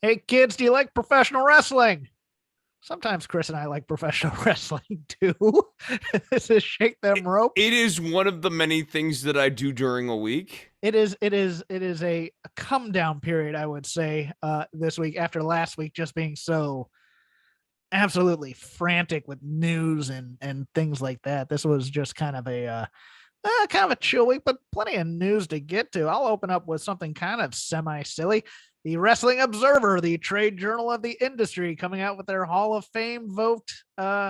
Hey kids, do you like professional wrestling? Sometimes Chris and I like professional wrestling too. This is shake It, them ropes. it is one of the many things that I do during a week. It is a come down period, I would say, this week after last week just being so absolutely frantic with news and things like that. This was just kind of a chill week, but plenty of news to get to. I'll open up with something kind of semi silly. The Wrestling Observer, the trade journal of the industry, coming out with their Hall of Fame vote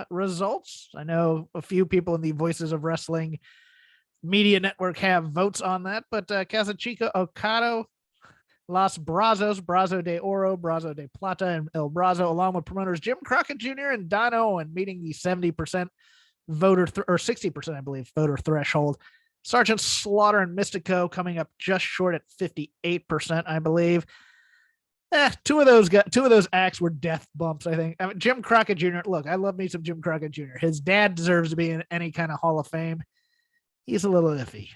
results. I know a few people in the Voices of Wrestling media network have votes on that, but Kazuchika Okada, Los Brazos, Brazo de Oro, Brazo de Plata, and El Brazo, along with promoters Jim Crockett Jr. and Don Owen, meeting the 70% or 60%, I believe, voter threshold. Sergeant Slaughter and Mystico coming up just short at 58%, I believe. Two of those acts were death bumps. I think. I mean, Jim Crockett Jr. Look, I love me some Jim Crockett Jr. His dad deserves to be in any kind of Hall of Fame. He's a little iffy.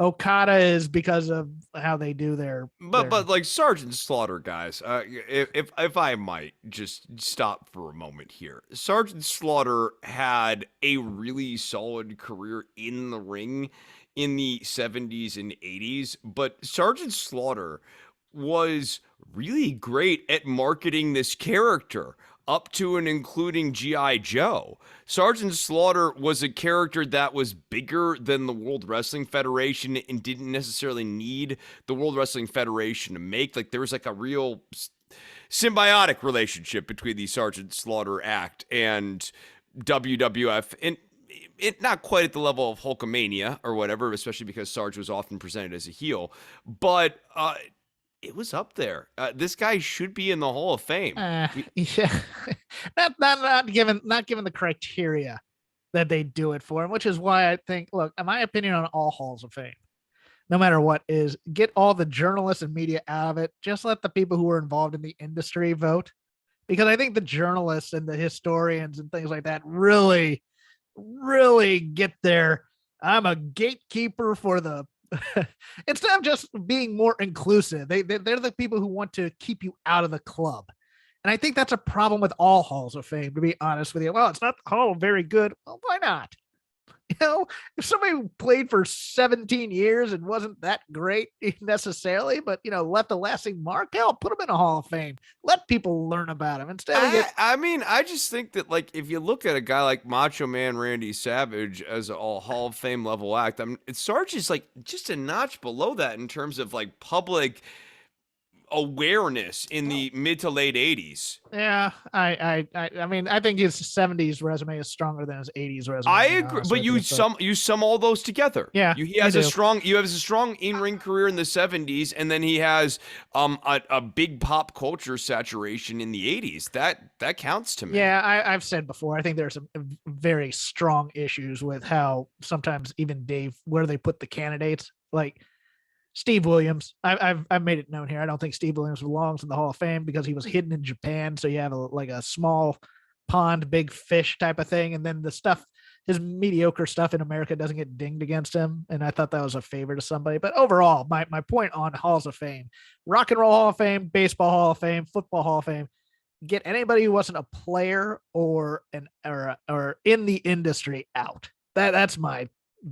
Okada is because of how they do their. But like Sergeant Slaughter, guys, if I might just stop for a moment here, Sergeant Slaughter had a really solid career in the ring in the 70s and 80s, but Sergeant Slaughter was really great at marketing this character up to and including G.I. Joe. Sergeant Slaughter was a character that was bigger than the World Wrestling Federation and didn't necessarily need the World Wrestling Federation to make. Like, there was like a real symbiotic relationship between the Sergeant Slaughter act and WWF. And it not quite at the level of Hulkamania or whatever, especially because Sarge was often presented as a heel, but it was up there. This guy should be in the Hall of Fame. Yeah, not given the criteria that they do it for, which is why I think, look, my opinion on all halls of fame, no matter what, is get all the journalists and media out of it. Just let the people who are involved in the industry vote, because I think the journalists and the historians and things like that really get there. I'm a gatekeeper for the instead of just being more inclusive. They're the people who want to keep you out of the club. And I think that's a problem with all halls of fame, to be honest with you. Well, it's not all very good. Well, why not? If somebody played for 17 years and wasn't that great necessarily, but left a lasting mark, hell, put them in a Hall of Fame. Let people learn about him. Instead, we get I mean, I just think that like if you look at a guy like Macho Man Randy Savage as a Hall of Fame level act, Sarge is like just a notch below that in terms of like public awareness in the mid to late 80s. yeah. I mean, I think his '70s resume is stronger than his '80s resume. I To be agree, honest but with you, but you sum all those together. yeah, He I has a do. strong in ring career in the 70s, and then he has a big pop culture saturation in the 80s. That counts to me. Yeah, I've said before. I think there's some very strong issues with how sometimes even Dave, where they put the candidates, like Steve Williams. I've made it known here. I don't think Steve Williams belongs in the Hall of Fame because he was hidden in Japan. So you have like a small pond, big fish type of thing, and then the stuff, his mediocre stuff in America doesn't get dinged against him. And I thought that was a favor to somebody. But overall, my point on halls of fame: Rock and Roll Hall of Fame, Baseball Hall of Fame, Football Hall of Fame. Get anybody who wasn't a player or in the industry out. That's my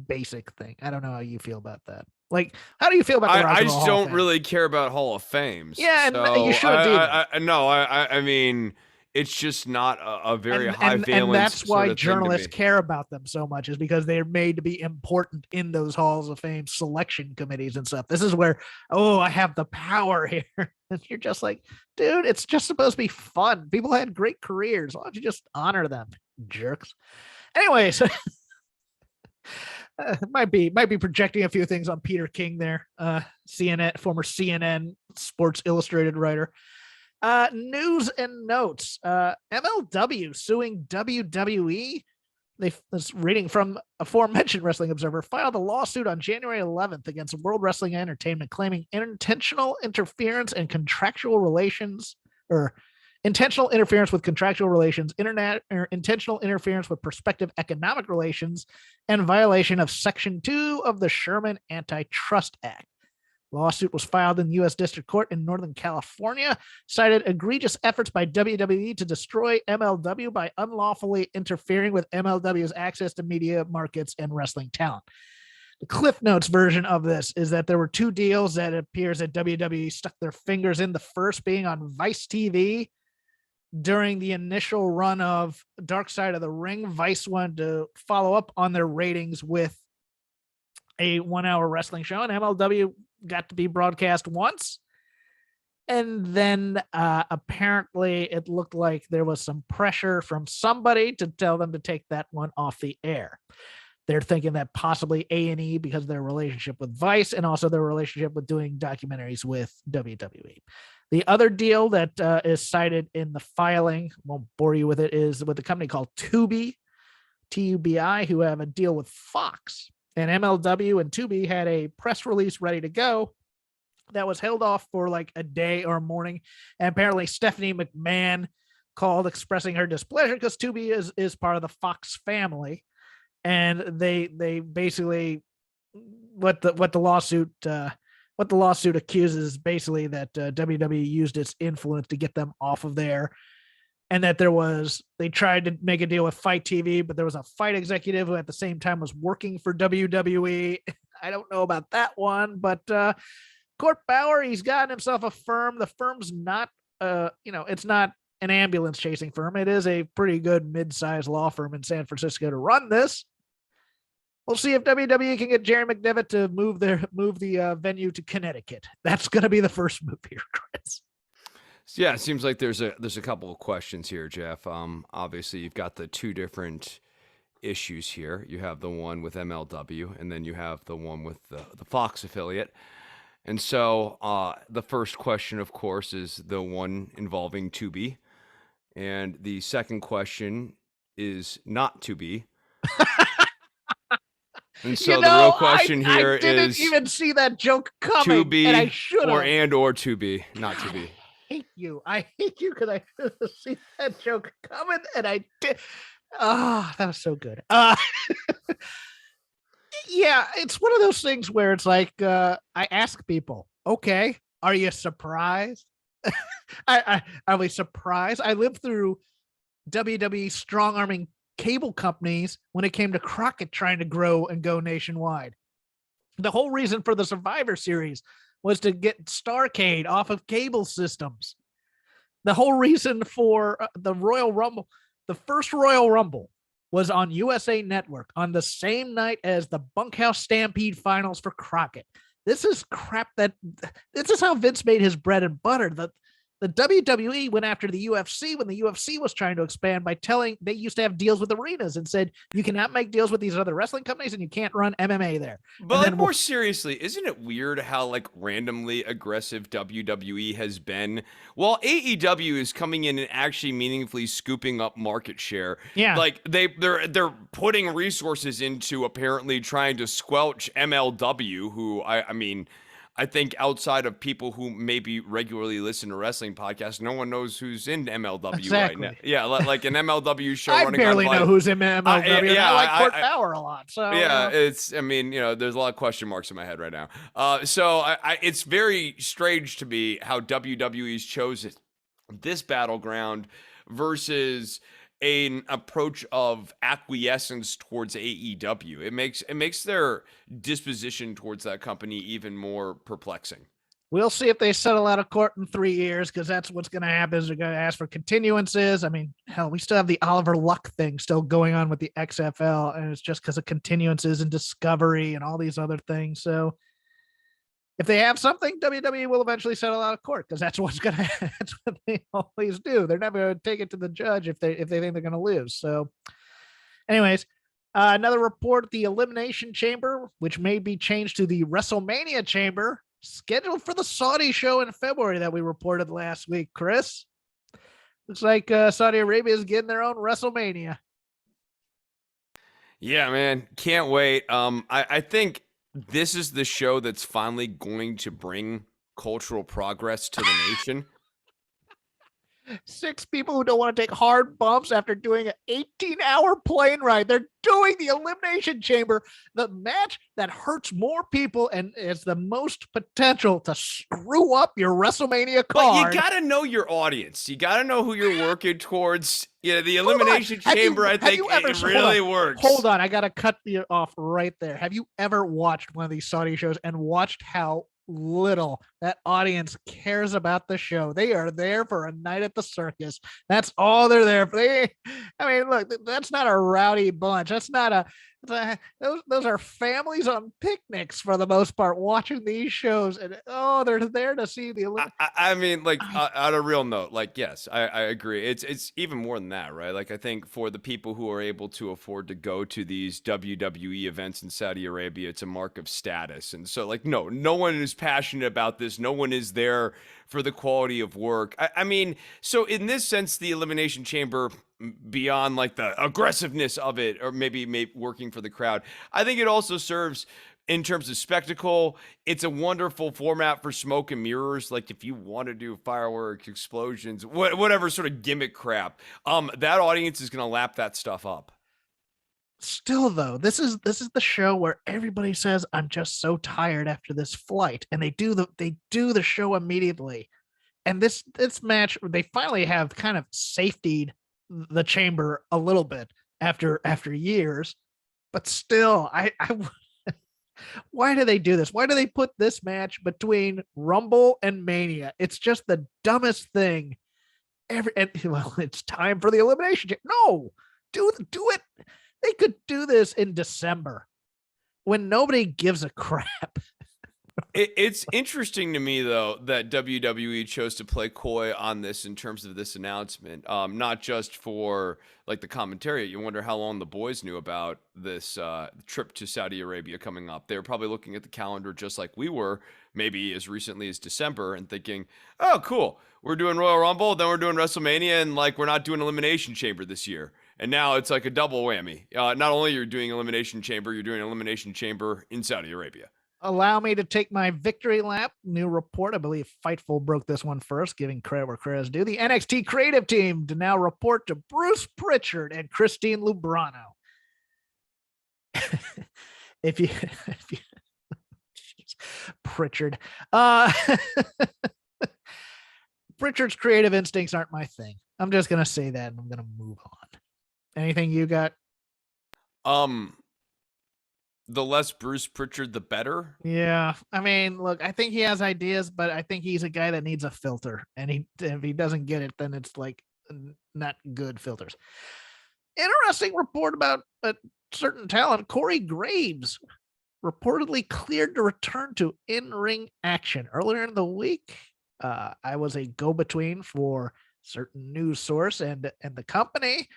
basic thing. I don't know how you feel about that. Like, how do you feel about the Rock I and Roll just Hall of don't Fame? really care about Hall of Fames. Yeah, and you So shouldn't either. I no, I mean, it's just not a very high And valence that's sort why of thing to journalists me. care about them so much, is because they're made to be important in those halls of fame selection committees and stuff. This is where, oh, I have the power here. And you're just like, dude, it's just supposed to be fun. People had great careers. Why don't you just honor them, jerks? Anyways, might be projecting a few things on Peter King there, CNN, former CNN Sports Illustrated writer. News and notes. MLW suing WWE. They was reading from aforementioned Wrestling Observer, filed a lawsuit on January 11th against World Wrestling Entertainment, claiming intentional interference and contractual relations, or intentional interference with contractual relations, internet or intentional interference with prospective economic relations, and violation of Section 2 of the Sherman Antitrust Act. Lawsuit was filed in the U.S. District Court in Northern California, cited egregious efforts by WWE to destroy MLW by unlawfully interfering with MLW's access to media, markets, and wrestling talent. The Cliff Notes version of this is that there were two deals that it appears that WWE stuck their fingers in. The first being on Vice TV during the initial run of Dark Side of the Ring. Vice wanted to follow up on their ratings with a 1 hour wrestling show, and MLW got to be broadcast once. And then apparently it looked like there was some pressure from somebody to tell them to take that one off the air. They're thinking that possibly A&E, because of their relationship with Vice and also their relationship with doing documentaries with WWE. The other deal that is cited in the filing, won't bore you with it, is with a company called Tubi, Tubi, who have a deal with Fox. And MLW and Tubi had a press release ready to go that was held off for like a day or a morning. And apparently Stephanie McMahon called expressing her displeasure because Tubi is part of the Fox family. And they basically what the lawsuit accuses basically that WWE used its influence to get them off of there, and that they tried to make a deal with Fight TV, but there was a Fight executive who at the same time was working for WWE. I don't know about that one, but Court Bauer, he's gotten himself a firm. The firm's not it's not an ambulance chasing firm. It is a pretty good mid-sized law firm in San Francisco to run this. We'll see if WWE can get Jerry McDevitt to move the venue to Connecticut. That's going to be the first move here, Chris. Yeah, it seems like there's a couple of questions here, Jeff. Obviously, you've got the two different issues here. You have the one with MLW, and then you have the one with the Fox affiliate. And so the first question, of course, is the one involving Tubi. And the second question is not Tubi. And so the real question here is, I didn't even see that joke coming, Tubi, and I should have. or Tubi, not Tubi. I hate you because I see that joke coming, and I did. Oh, that was so good. Yeah, it's one of those things where it's like I ask people, okay, are you surprised? Are we surprised? I lived through WWE strong arming cable companies when it came to Crockett trying to grow and go nationwide. The whole reason for the Survivor Series was to get Starrcade off of cable systems. The whole reason for the Royal Rumble, the first Royal Rumble, was on USA Network on the same night as the Bunkhouse Stampede finals for Crockett. This is crap this is how Vince made his bread and butter. The WWE went after the UFC when the UFC was trying to expand by they used to have deals with arenas and said, you cannot make deals with these other wrestling companies and you can't run MMA there. But like, more seriously, isn't it weird how like randomly aggressive WWE has been? While AEW is coming in and actually meaningfully scooping up market share. Yeah. Like they're putting resources into apparently trying to squelch MLW, who I think outside of people who maybe regularly listen to wrestling podcasts, no one knows who's in MLW exactly. right now. Yeah, like an MLW show I running barely know who's in MLW. I like Court Bauer a lot. So yeah, there's a lot of question marks in my head right now. So it's very strange to me how WWE's chosen this battleground versus an approach of acquiescence towards AEW. It makes their disposition towards that company even more perplexing. We'll see if they settle out of court in 3 years, because that's what's going to happen. Is they're going to ask for continuances. I mean, hell, we still have the Oliver Luck thing still going on with the XFL, and it's just because of continuances and Discovery and all these other things. So if they have something, WWE will eventually settle out of court, because that's what they always do. They're never going to take it to the judge if they think they're going to lose. So anyways, another report, the Elimination Chamber, which may be changed to the WrestleMania Chamber, scheduled for the Saudi show in February that we reported last week. Chris, looks like Saudi Arabia is getting their own WrestleMania. Yeah, man, can't wait. I think this is the show that's finally going to bring cultural progress to the nation. Six people who don't want to take hard bumps after doing an 18-hour plane ride. They're doing the Elimination Chamber, the match that hurts more people and is the most potential to screw up your WrestleMania But you card. gotta know your audience. You gotta know who you're working towards. Yeah, the Hold on. Elimination Chamber, I Have think you ever it really hold works. on? I gotta cut you off right there. Have you ever watched one of these Saudi shows and watched how little that audience cares about the show? They are there for a night at the circus. That's all they're there for. I mean, look, that's not a rowdy bunch. That's not a those are families on picnics for the most part watching these shows, and oh, they're there to see the I mean, like I, on a real note, like yes, I agree. It's even more than that, right? Like I think for the people who are able to afford to go to these WWE events in Saudi Arabia, it's a mark of status. And so, like, no one is passionate about this. No one is there for the quality of work. I mean, so in this sense, the Elimination Chamber, beyond like the aggressiveness of it, or maybe working for the crowd, I think it also serves in terms of spectacle. It's a wonderful format for smoke and mirrors. Like if you want to do fireworks, explosions, whatever sort of gimmick crap, that audience is going to lap that stuff up. still though, this is the show where everybody says I'm just so tired after this flight, and they do the show immediately. And this match, they finally have kind of safetied the chamber a little bit after years, but still, I why do they do this? Why do they put this match between Rumble and Mania? It's just the dumbest thing. Well, it's time for the elimination. No, do it. They could do this in December when nobody gives a crap. It's interesting to me though that WWE chose to play coy on this in terms of this announcement, not just for like the commentary. You wonder how long the boys knew about this trip to Saudi Arabia coming up. They were probably looking at the calendar just like we were, maybe as recently as December, and thinking, "Oh, cool, we're doing Royal Rumble, then we're doing WrestleMania, and like we're not doing Elimination Chamber this year." And now it's like a double whammy. Not only you're doing Elimination Chamber, you're doing Elimination Chamber in Saudi Arabia. Allow me to take my victory lap. New report. I believe Fightful broke this one first, giving credit where credit is due. The NXT creative team to now report to Bruce Pritchard and Christine Lubrano. if you, if you Pritchard, uh, Pritchard's creative instincts aren't my thing. I'm just gonna say that, and I'm gonna move on. Anything you got? Um, the less Bruce Pritchard, the better. Yeah, I mean, look, I think he has ideas, but I think he's a guy that needs a filter, and if he doesn't get it, then it's like not good filters. Interesting report about a certain talent, Corey Graves, reportedly cleared to return to in-ring action earlier in the week. I was a go-between for certain news source and the company,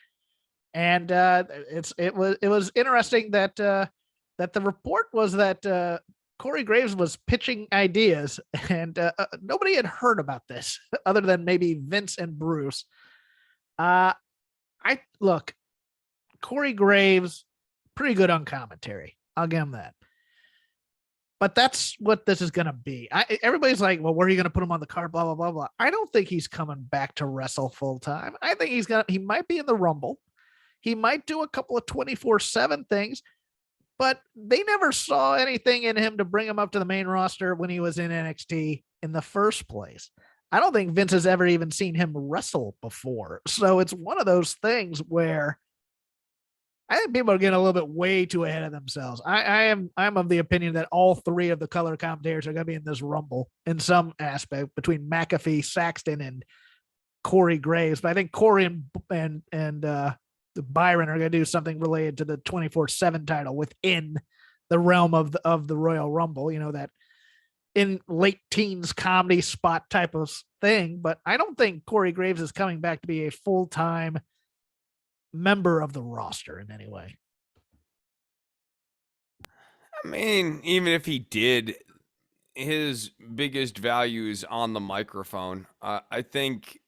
and it was interesting that that the report was that Corey Graves was pitching ideas, and nobody had heard about this other than maybe Vince and Bruce. I look, Corey Graves, pretty good on commentary. I'll give him that. But that's what this is going to be. Everybody's like, well, where are you going to put him on the card? Blah, blah, blah, blah. I don't think he's coming back to wrestle full time. I think he might be in the Rumble. He might do a couple of 24/7 things, but they never saw anything in him to bring him up to the main roster when he was in NXT in the first place. I don't think Vince has ever even seen him wrestle before. So it's one of those things where I think people are getting a little bit way too ahead of themselves. I'm of the opinion that all three of the color commentators are going to be in this Rumble in some aspect between McAfee, Saxton, and Corey Graves. But I think Corey and Byron are going to do something related to the 24/7 title within the realm of the Royal Rumble. You know, that in late teens comedy spot type of thing. But I don't think Corey Graves is coming back to be a full time member of the roster in any way. I mean, even if he did, his biggest value is on the microphone. I think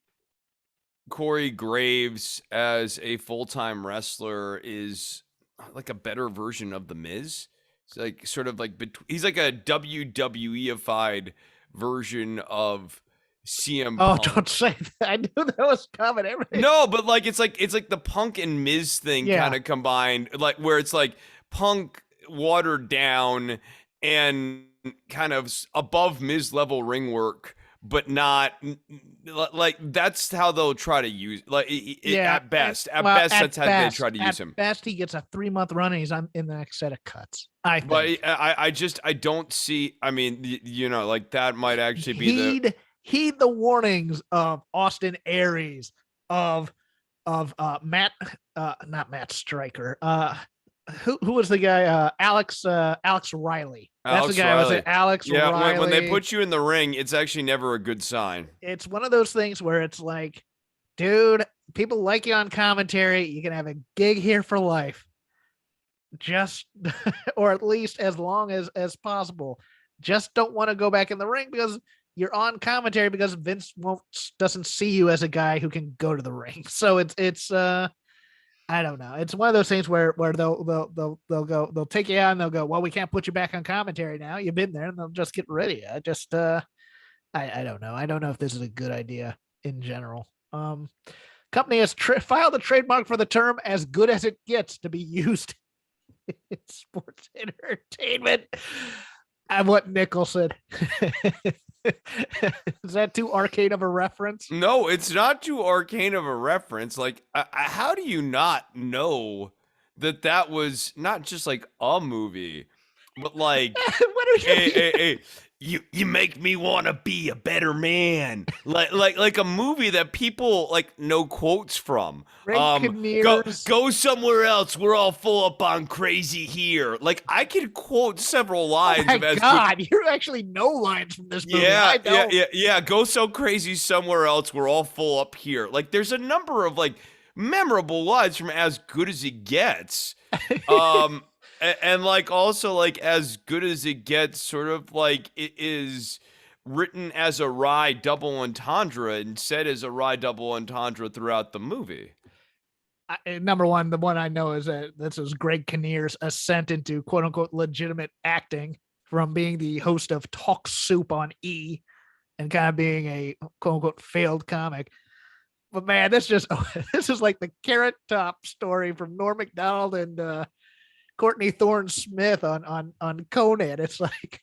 Corey Graves as a full-time wrestler is like a better version of the Miz. It's like sort of like he's like a WWEified version of CM Oh, don't Punk. say that. I knew that was coming. No, but like it's like the Punk and Miz thing kind Yeah. of combined, like where it's like Punk watered down and kind of above Miz level ring work, but not like that's how they'll try to use Yeah. at And best. At well, best, that's how they try to use at him. best, he gets a 3-month run and he's on in the next set of cuts. I But think. I just I don't see. I mean, like that might actually be the Heed the warnings of Austin Aries, of Matt, not Matt Stryker. Who was the guy? Alex Riley. That's the Alex guy. Was it Riley. Alex Yeah, when they Riley? put you in the ring, it's actually never a good sign. It's one of those things where it's like, dude, people like you on commentary. You can have a gig here for life, just or at least as long as possible. Just don't want to go back in the ring because you're on commentary because Vince won't doesn't see you as a guy who can go to the ring. So it's I don't know. It's one of those things where they'll take you out and they'll go, well, we can't put you back on commentary now. You've been there, and they'll just get rid of you. I don't know. I don't know if this is a good idea in general. Company has filed a trademark for the term "as good as it gets" to be used in sports entertainment. And what Nicholson. Is that too arcane of a reference? No, it's not too arcane of a reference. Like, how do you not know that that was not just like a movie, but like, What are hey, you? hey, hey, you make me want to be a better man. Like a movie that people like know quotes from. Greg Go Kinnear's. go somewhere else. We're all full up on crazy here. Like I could quote several Oh lines my of as good. God, you actually know lines from this movie. Yeah, I yeah, don't. yeah, yeah. Go so crazy somewhere else. We're all full up here. Like, there's a number of like memorable lines from As Good as It Gets. And like also like As Good as It Gets, sort of like it is written as a wry double entendre and said as a wry double entendre throughout the movie. Number one, the one I know is that this is Greg Kinnear's ascent into quote unquote legitimate acting from being the host of Talk Soup on E and kind of being a quote unquote failed comic. But man, this is like the Carrot Top story from Norm Macdonald and Courtney Thorne Smith on Conan. It's like,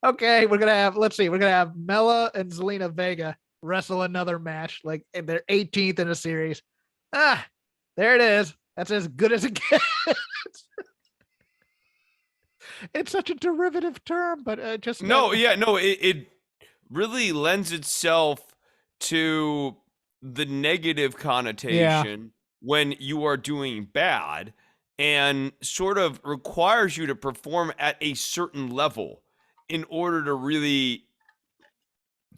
okay, we're gonna have Mella and Zelina Vega wrestle another match, like in their 18th in a series. Ah, there it is. That's as good as it gets. It's such a derivative term, but just No, yeah, no, it really lends itself to the negative yeah, connotation when you are doing bad and sort of requires you to perform at a certain level in order to really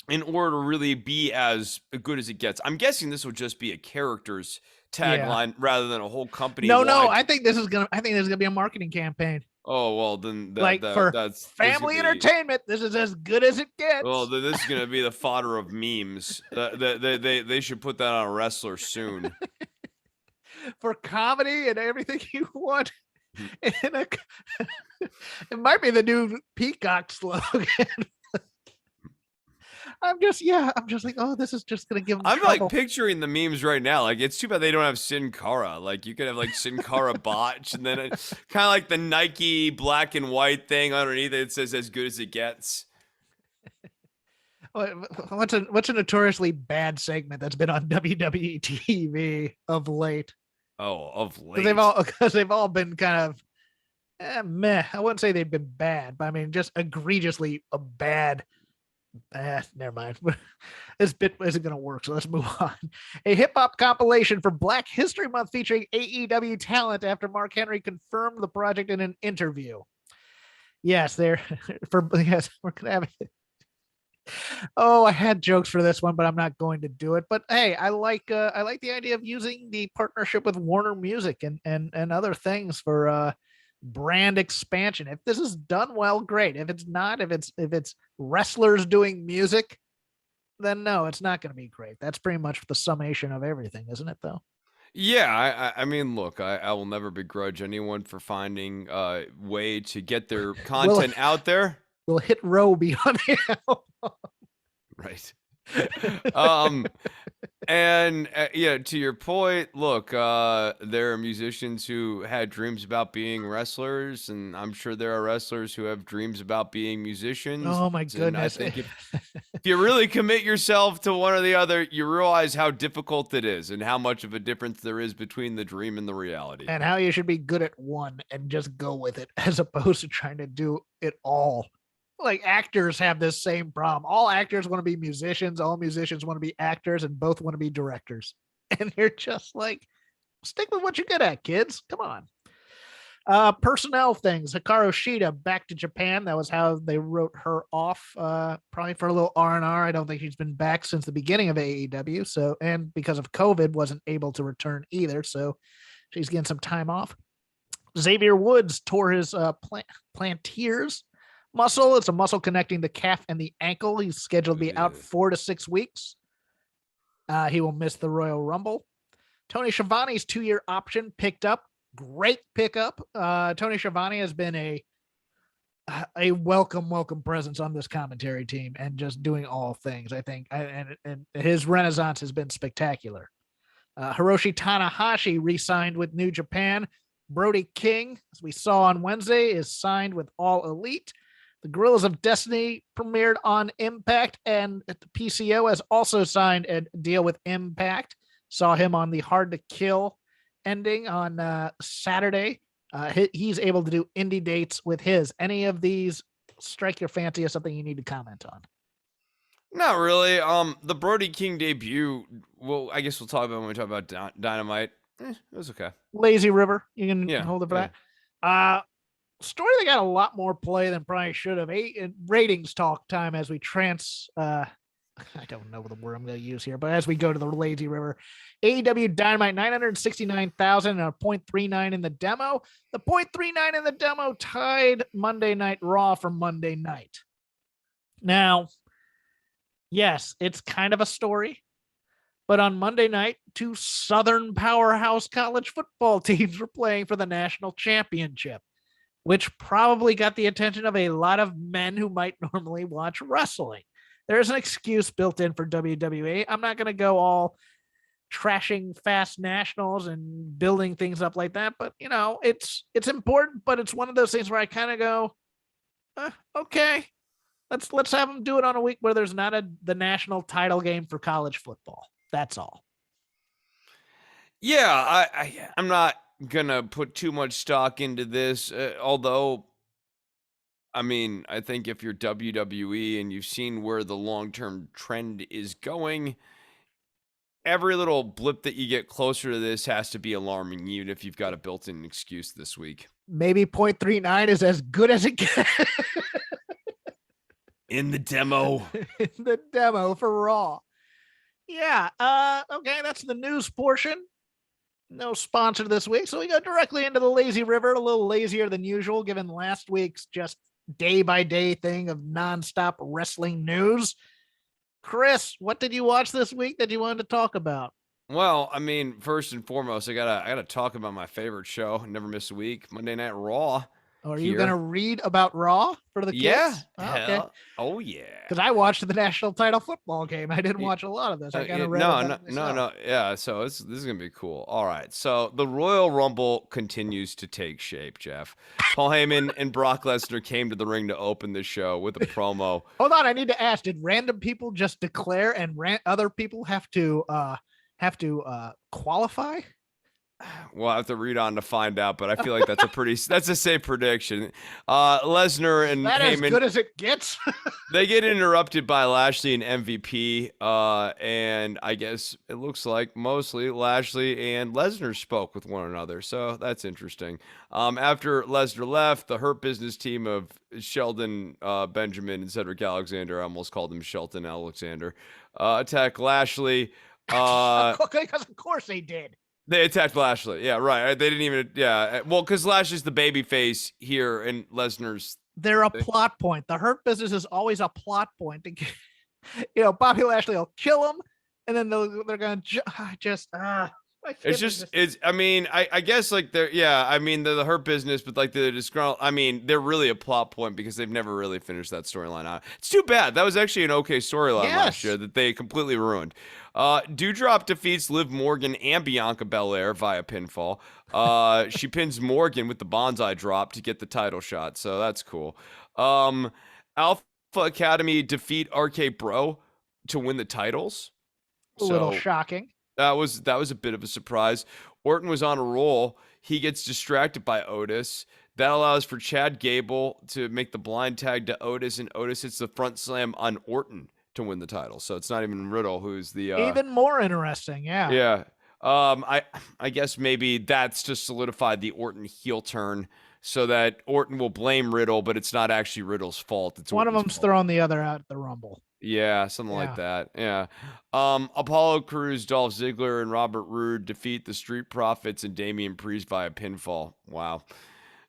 be as good as it gets. I'm guessing this would just be a character's yeah. tagline rather than a whole company No. wide. I think this is gonna be a marketing campaign. Oh well, then Like for that's this is gonna family be. entertainment, this is as good as it Well, gets. this is gonna be the fodder of memes. They should put that on a wrestler soon. For comedy and everything you want. In a, it might be the new Peacock slogan. I'm just like, oh, this is just gonna give them I'm like trouble. picturing the memes right now. Like it's too bad they don't have Sin Cara. Like you could have like Sin Cara botch, and then kind of like the Nike black and white thing underneath it says "as good as it gets." What's a notoriously bad segment that's been on WWE TV of late? Oh, of Because late. they've all been kind of meh. I wouldn't say they've been bad, but I mean just egregiously a bad. Never mind. This bit isn't going to work, so let's move on. A hip hop compilation for Black History Month featuring AEW talent after Mark Henry confirmed the project in an interview. Yes, they're yes, we're gonna have it. Oh, I had jokes for this one, but I'm not going to do it. But hey, I like the idea of using the partnership with Warner Music and other things for brand expansion. If this is done well, great. If it's not, if it's wrestlers doing music, then no, it's not going to be great. That's pretty much the summation of everything, isn't it? Though. Yeah, I mean, look, I will never begrudge anyone for finding a way to get their Will content out there. will Hit Row be on the album? Right. um, and yeah, to your point, look, there are musicians who had dreams about being wrestlers, and I'm sure there are wrestlers who have dreams about being musicians. Oh my And I goodness. think if you really commit yourself to one or the other, you realize how difficult it is and how much of a difference there is between the dream and the reality. And how you should be good at one and just go with it as opposed to trying to do it all. Like actors have this same problem. All actors want to be musicians, all musicians want to be actors, and both want to be directors. And you're just like, stick with what you're good at, kids. Come on. Personnel things. Hikaru Shida back to Japan. That was how they wrote her off. Probably for a little R&R. I don't think she's been back since the beginning of AEW. So, and because of COVID, wasn't able to return either. So she's getting some time off. Xavier Woods tore his planteers muscle. It's a muscle connecting the calf and the ankle. He's scheduled to be out 4 to 6 weeks. He will miss the Royal Rumble. Tony Schiavone's 2-year option picked up. Great pickup. Tony Schiavone has been a welcome presence on this commentary team and just doing all things. I think, and his renaissance has been spectacular. Hiroshi Tanahashi re-signed with New Japan. Brody King, as we saw on Wednesday, is signed with All Elite. The Gorillas of Destiny premiered on Impact, and the PCO has also signed a deal with Impact. Saw him on the Hard to Kill ending on Saturday. He's able to do indie dates with his. Any of these strike your fancy or something you need to comment on? Not really. The Brody King debut. Well, I guess we'll talk about when we talk about Dynamite. It was okay. Lazy River, you can hold it for that. Story that got a lot more play than probably should have. Ratings talk time as we I don't know the word I'm going to use here, but as we go to the Lazy River, AEW Dynamite 969,000 and a 0.39 in the demo. The 0.39 in the demo tied Monday Night Raw for Monday night. Now, yes, it's kind of a story, but on Monday night, 2 Southern powerhouse college football teams were playing for the national championship, which probably got the attention of a lot of men who might normally watch wrestling. There's an excuse built in for WWE. I'm not going to go all trashing fast nationals and building things up like that, but it's important, but it's one of those things where I kind of go, okay, let's have them do it on a week where there's not the national title game for college football. That's all. Yeah, I'm not gonna put too much stock into this, although I mean, I think if you're WWE and you've seen where the long-term trend is going, every little blip that you get closer to this has to be alarming, even if you've got a built-in excuse this week. Maybe 0.39 is as good as it gets. In the demo. In the demo for Raw. Yeah, okay, that's the news portion. No sponsor this week, so we go directly into the Lazy River, a little lazier than usual, given last week's just day-by-day thing of nonstop wrestling news. Chris, what did you watch this week that you wanted to talk about? Well, I mean, first and foremost, I gotta talk about my favorite show, Never Miss a Week, Monday Night Raw. Are you going to read about Raw for the kids? Yeah. Oh, okay. Oh, yeah. Because I watched the national title football game. I didn't watch a lot of this. I kind of read about it myself. No. Yeah, so this is going to be cool. All right. So the Royal Rumble continues to take shape, Jeff. Paul Heyman and Brock Lesnar came to the ring to open the show with a promo. Hold on. I need to ask, did random people just declare and other people have to qualify? We'll have to read on to find out, but I feel like that's a safe prediction. Lesnar and that Heyman, as good as it gets. they get interrupted by Lashley and MVP, and I guess it looks like mostly Lashley and Lesnar spoke with one another, so that's interesting. After Lesnar left, the Hurt Business team of Sheldon Benjamin and Cedric Alexander, I almost called him Shelton Alexander, attack Lashley. Because of course they did. They attacked Lashley. Yeah, right. They didn't even. Yeah. Well, because Lashley's the baby face here, and Lesnar's. They're a plot point. The Hurt Business is always a plot point. Bobby Lashley will kill him, and then they're going to just. My It's favorite just just it's. I mean, I guess like they're yeah. I mean, the Hurt Business, but like the disgruntled. I mean, they're really a plot point because they've never really finished that storyline out. It's too bad. That was actually an okay storyline last year yes, that they completely ruined. Dewdrop defeats Liv Morgan and Bianca Belair via pinfall. She pins Morgan with the bonsai drop to get the title shot, so that's cool. Alpha Academy defeat RK Bro to win the titles. a little So shocking. that was a bit of a surprise. Orton was on a roll. He gets distracted by Otis. That allows for Chad Gable to make the blind tag to Otis, and Otis hits the front slam on Orton to win the title. So it's not even Riddle who's the Even more interesting. Yeah. yeah. I guess maybe that's to solidify the Orton heel turn so that Orton will blame Riddle, but it's not actually Riddle's fault. It's One of Orton's them's fault. throwing the other out at the Rumble. Yeah, something like Yeah. that. Yeah. Apollo Crews, Dolph Ziggler, and Robert Roode defeat the Street Profits and Damian Priest via pinfall. Wow.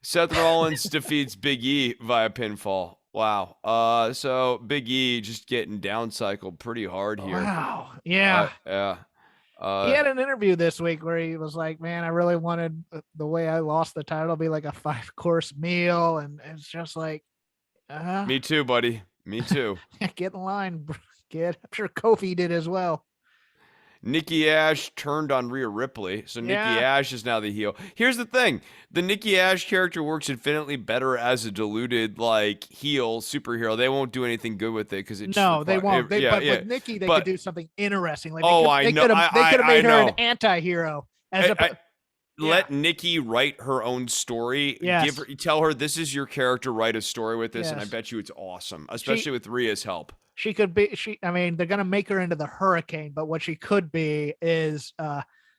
Seth Rollins defeats Big E via pinfall. Wow. So Big E just getting downcycled pretty hard here. Wow. Yeah. Yeah. He Uh, had an interview this week where he was like, "Man, I really wanted the way I lost the title to be like a 5-course meal," and it's just like, me too, buddy. Me too. get in line, kid. I'm sure Kofi did as well. Nikki Ash turned on Rhea Ripley, so Nikki Yeah. Ash is now the heel. Here's the thing: the Nikki Ash character works infinitely better as a diluted like heel superhero. They won't do anything good with it because it just No, they requires. won't. They Yeah, but yeah. with Nikki, they could But do something interesting. Like oh, I know. they could have made I her an know. anti-hero as a yeah. Let Nikki write her own story. Yes. Tell her this is your character. Write a story with this, and I Yes. bet you it's awesome, She especially with Rhea's help. she could be I mean, they're gonna make her into the Hurricane, but what she could be is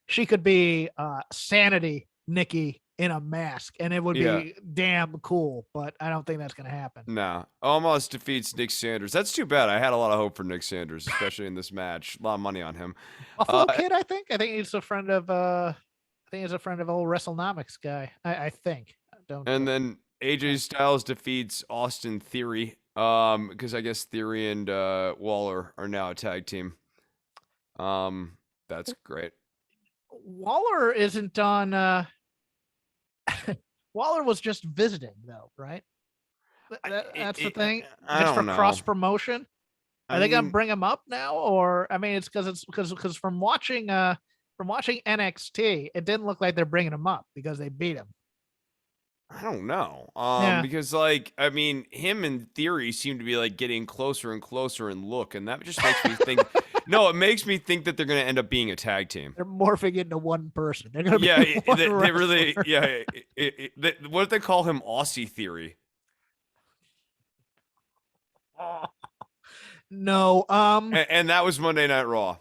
she could be Sanity Nikki in a mask, and it would Yeah. be damn cool, but I don't think that's gonna happen. Nah, almost defeats Nick Sanders. That's too bad. I had a lot of hope for Nick Sanders, especially in this match. A lot of money on him. Buffalo Uh, Kid, I think. I think he's a friend of I think he's a friend of old WrestleNomics guy. I think. Don't and then AJ Styles defeats Austin Theory. Because I guess Theory and Waller are now a tag team. That's great. Waller isn't on Waller was just visiting though, right? That's the thing. I Just for don't know. cross promotion. Are I they gonna mean, bring him up now? Or I mean, it's because from watching NXT, it didn't look like they're bringing him up because they beat him. I don't know. Yeah, Because like I mean, him and Theory seem to be like getting closer and closer in look, and that just makes me think. No, it makes me think that they're gonna end up being a tag team. they're morphing into one person. They're gonna Yeah, be one they really. wrestler. Yeah, what do they call him? Aussie Theory. No, And that was Monday Night Raw.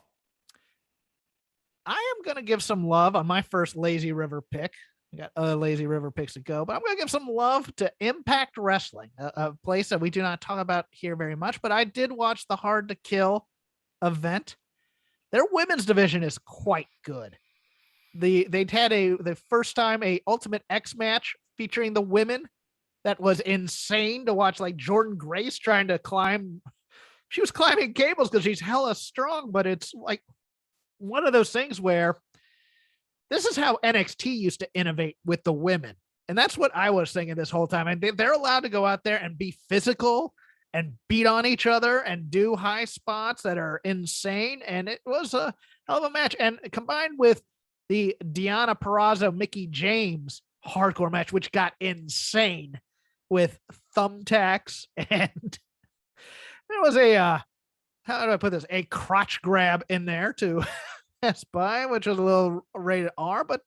I am gonna give some love on my first Lazy River pick. We got other Lazy River picks to go, but I'm gonna give some love to Impact Wrestling, a place that we do not talk about here very much. But I did watch the Hard to Kill event. Their women's division is quite good. They'd had the first time a Ultimate X match featuring the women that was insane to watch. Like Jordan Grace trying to climb, she was climbing cables because she's hella strong, but it's like one of those things where this is how NXT used to innovate with the women. And that's what I was thinking this whole time. And they're allowed to go out there and be physical and beat on each other and do high spots that are insane. And it was a hell of a match. And combined with the Deonna Purrazzo, Mickey James hardcore match, which got insane with thumbtacks. And there was how do I put this? A crotch grab in there to pass by, which was a little rated R, but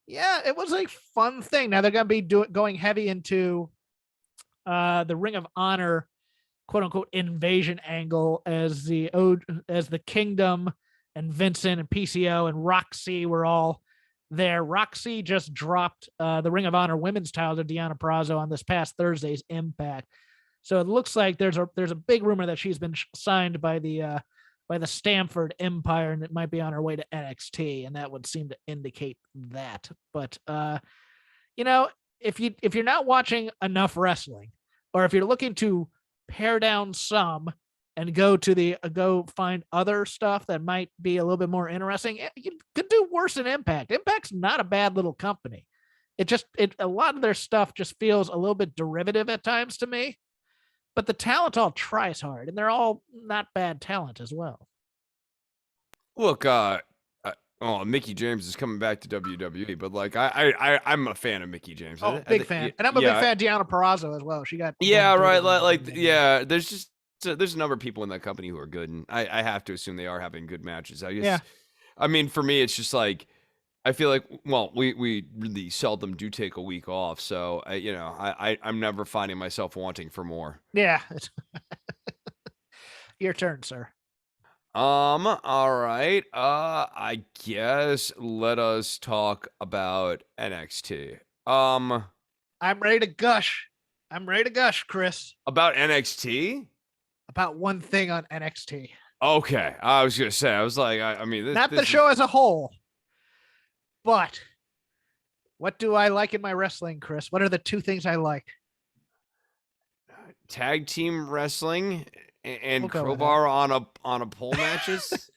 yeah, it was a fun thing. Now they're going to be going heavy into the Ring of Honor, quote unquote, invasion angle as the Kingdom and Vincent and PCO and Roxy were all there. Roxy just dropped the Ring of Honor women's title to Deonna Purrazzo on this past Thursday's Impact. So it looks like there's a big rumor that she's been signed by the Stamford Empire, and it might be on her way to NXT, and that would seem to indicate that. But if you're not watching enough wrestling, or if you're looking to pare down some and go find other stuff that might be a little bit more interesting. You could do worse than Impact. Impact's not a bad little company. It a lot of their stuff just feels a little bit derivative at times to me, but the talent all tries hard, and they're all not bad talent as well. Look, Mickey James is coming back to WWE, but like I'm a fan of Mickey James. Oh, big fan, and I'm a big fan of Deanna Purrazzo as well. She got yeah, right. like Yeah, there's a number of people in that company who are good, and I have to assume they are having good matches. I guess. Yeah. I mean, for me, it's just like I feel like we really seldom do take a week off, so I'm never finding myself wanting for more. Yeah. Your turn, sir. All right. I guess let us talk about NXT. I'm ready to gush. I'm ready to gush, Chris. About NXT? About one thing on NXT. Okay. I was gonna say, I was like, I mean, not the show as a whole, but what do I like in my wrestling, Chris? What are the two things I like? Tag team wrestling and crowbar on a pole matches.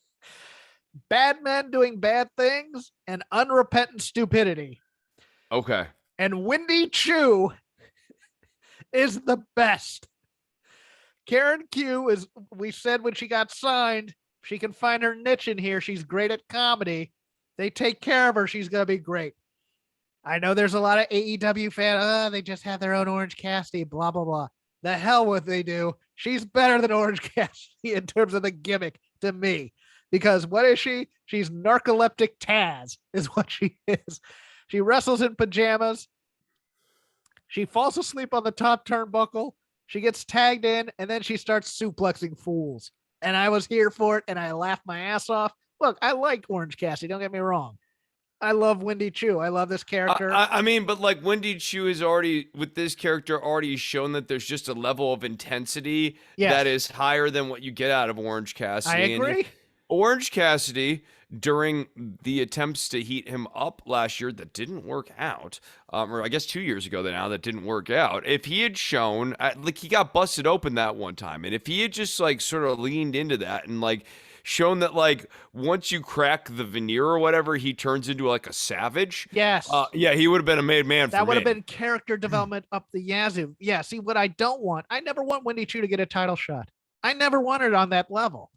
Bad men doing bad things and unrepentant stupidity. Okay. And Wendy Chu is the best. Karen Q is, we said when she got signed, she can find her niche in here. She's great at comedy. They take care of her. She's going to be great. I know there's a lot of AEW fans. They just have their own Orange Cassidy, blah, blah, blah. The hell with they do. She's better than Orange Cassidy in terms of the gimmick to me. Because what is she? She's narcoleptic Taz is what she is. She wrestles in pajamas. She falls asleep on the top turnbuckle. She gets tagged in, and then she starts suplexing fools. And I was here for it, and I laughed my ass off. Look, I like Orange Cassidy. Don't get me wrong. I love Wendy Chu. I love this character. I mean, but like Wendy Chu is already, with this character, already shown that there's just a level of intensity that is higher than what you get out of Orange Cassidy. I agree. And Orange Cassidy, during the attempts to heat him up last year that didn't work out, or I guess 2 years ago now that didn't work out, if he had shown, like he got busted open that one time, and if he had just like sort of leaned into that and like shown that like once you crack the veneer or whatever, he turns into like a savage. Yes. Yeah, he would have been a made man. That would have been character development up the yazoo. Yeah. See, what I don't want, I never want Wendy Chu to get a title shot. I never wanted it on that level.